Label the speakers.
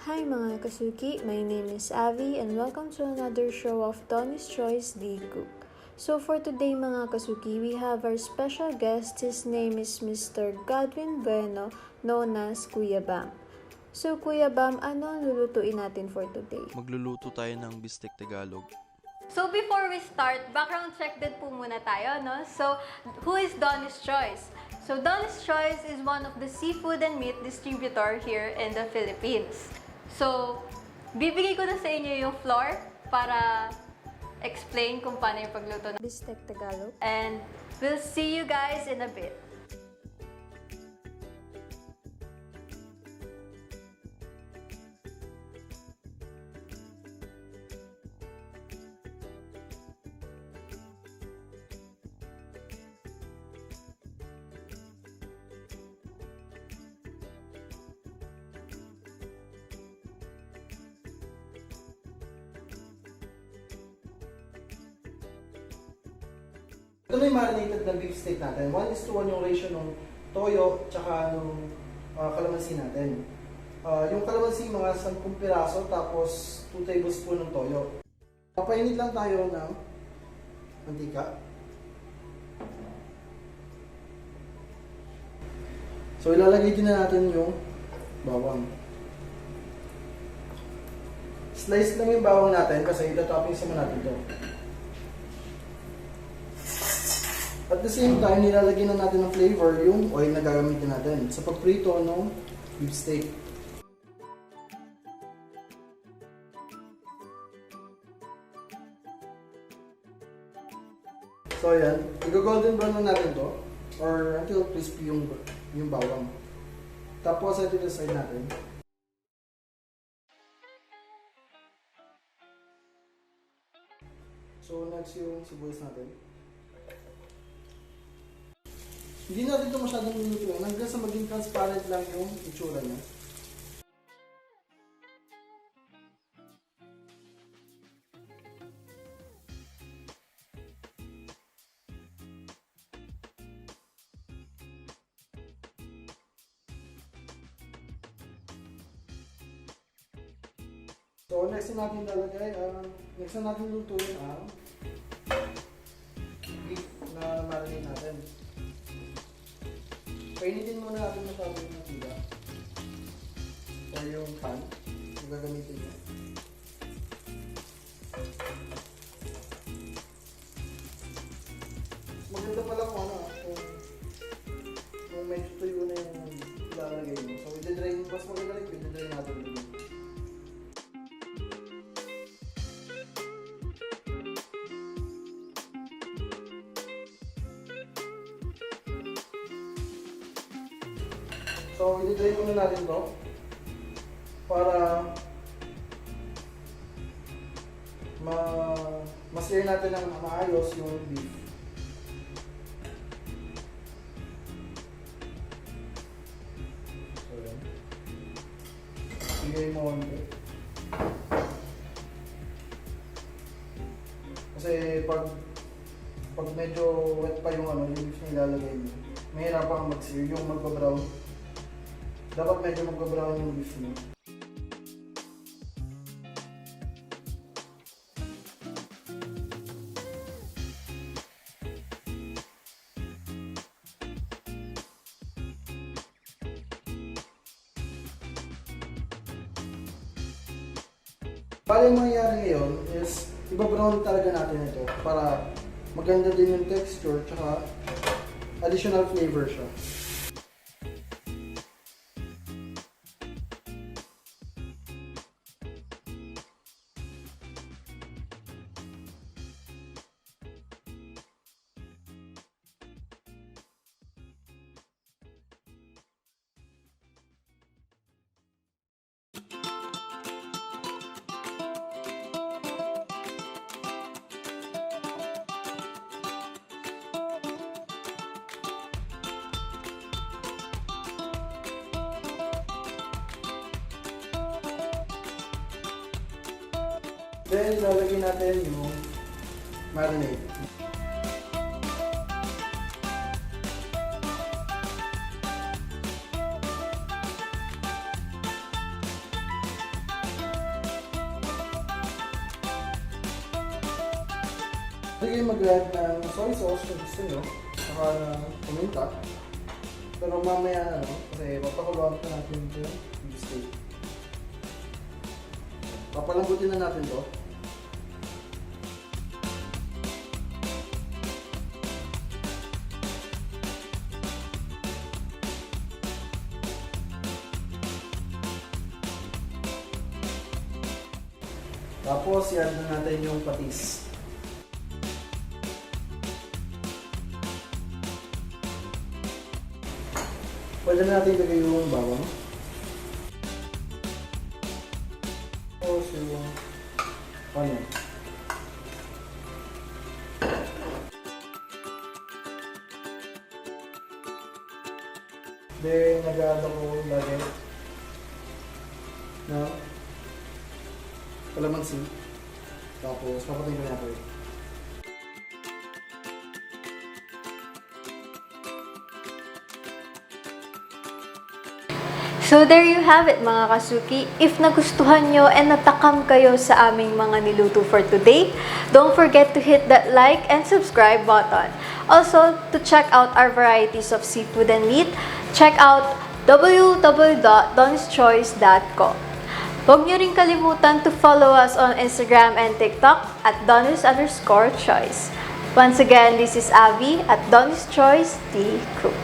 Speaker 1: Hi mga kasuki, my name is Avi and welcome to another show of Donnie's Choice The Cook. So for today mga kasuki, we have our special guest. His name is Mr. Godwin Bueno, known as Kuya Bam. So Kuya Bam, ano ang lulutuin natin for today?
Speaker 2: Magluluto tayo ng Bistek Tagalog.
Speaker 3: So before we start, background check din po muna tayo, no? So, who is Donnie's Choice? So Donnie's Choice is one of the seafood and meat distributor here in the Philippines. So, bibigay ko na sa inyo yung floor para explain kung paano yung pagluto ng
Speaker 1: Bistek Tagalog.
Speaker 3: And we'll see you guys in a bit.
Speaker 4: Ito na yung marinated na beef steak natin. 1:1 yung ratio ng toyo tsaka ng kalamansi natin. Yung kalamansi mga 10 piraso tapos 2 tablespoon ng toyo. Papainit lang tayo ng mantika. So ilalagay din na natin yung bawang. Slice lang yung bawang natin kasi ito-topping naman natin ito. At the same time, nilalagyan na natin ng flavor yung oil na gagamitin natin sa pagprito ng beef steak. So ayan, i-golden brown na natin to or until crispy yung bawang. Tapos ito yung side natin. So next yung sibuyas natin. Hindi natin ito masyadong lulutuin hanggang sa maging transparent lang yung itsura niya. So next na natin lalagay, next na natin lutuin ang beef na marinate natin. Painitin muna natin masyado yung mantika or yung pan yung gagamitin nyo. Maganda pala kung kung medyo tuyo na yung ilalagay mo. So i-drain, mas maganda rin i-drain natin dito. So, i-drain muna natin to para ma-sear natin ng maayos yung beef. So, yan. Bigay mo konti. Kasi pag medyo wet pa yung beef na ilalagay mo, mahirap kang mag-sear yung magpa-brown. Dapat medyo magka-brown yung beef mo. Bale, ang mangyayari ngayon is iba-brown talaga natin ito para maganda din yung texture tsaka additional flavor siya. Then, lalagyan natin yung marinade. Pwede kayo mag-add ng soy sauce kung gusto nyo, saka ng paminta. Pero mamaya kasi papakuluan pa natin ito yung steak. Papalambutin na natin to. Tapos, i-add na natin yung patis. Pwede na natin ilagay yung bawang. Tapos yung onion. Then, nag-add ako lagi na kalamansi. Tapos, papatayin ko na ako.
Speaker 3: So there you have it mga kasuki. If nagustuhan nyo and natakam kayo sa aming mga niluto for today, don't forget to hit that like and subscribe button. Also, to check out our varieties of seafood and meat, check out www.donischoice.com. Huwag nyo rin kalimutan to follow us on Instagram and TikTok at Donis_choice. Once again, this is Abby at Donis Choice, the cook.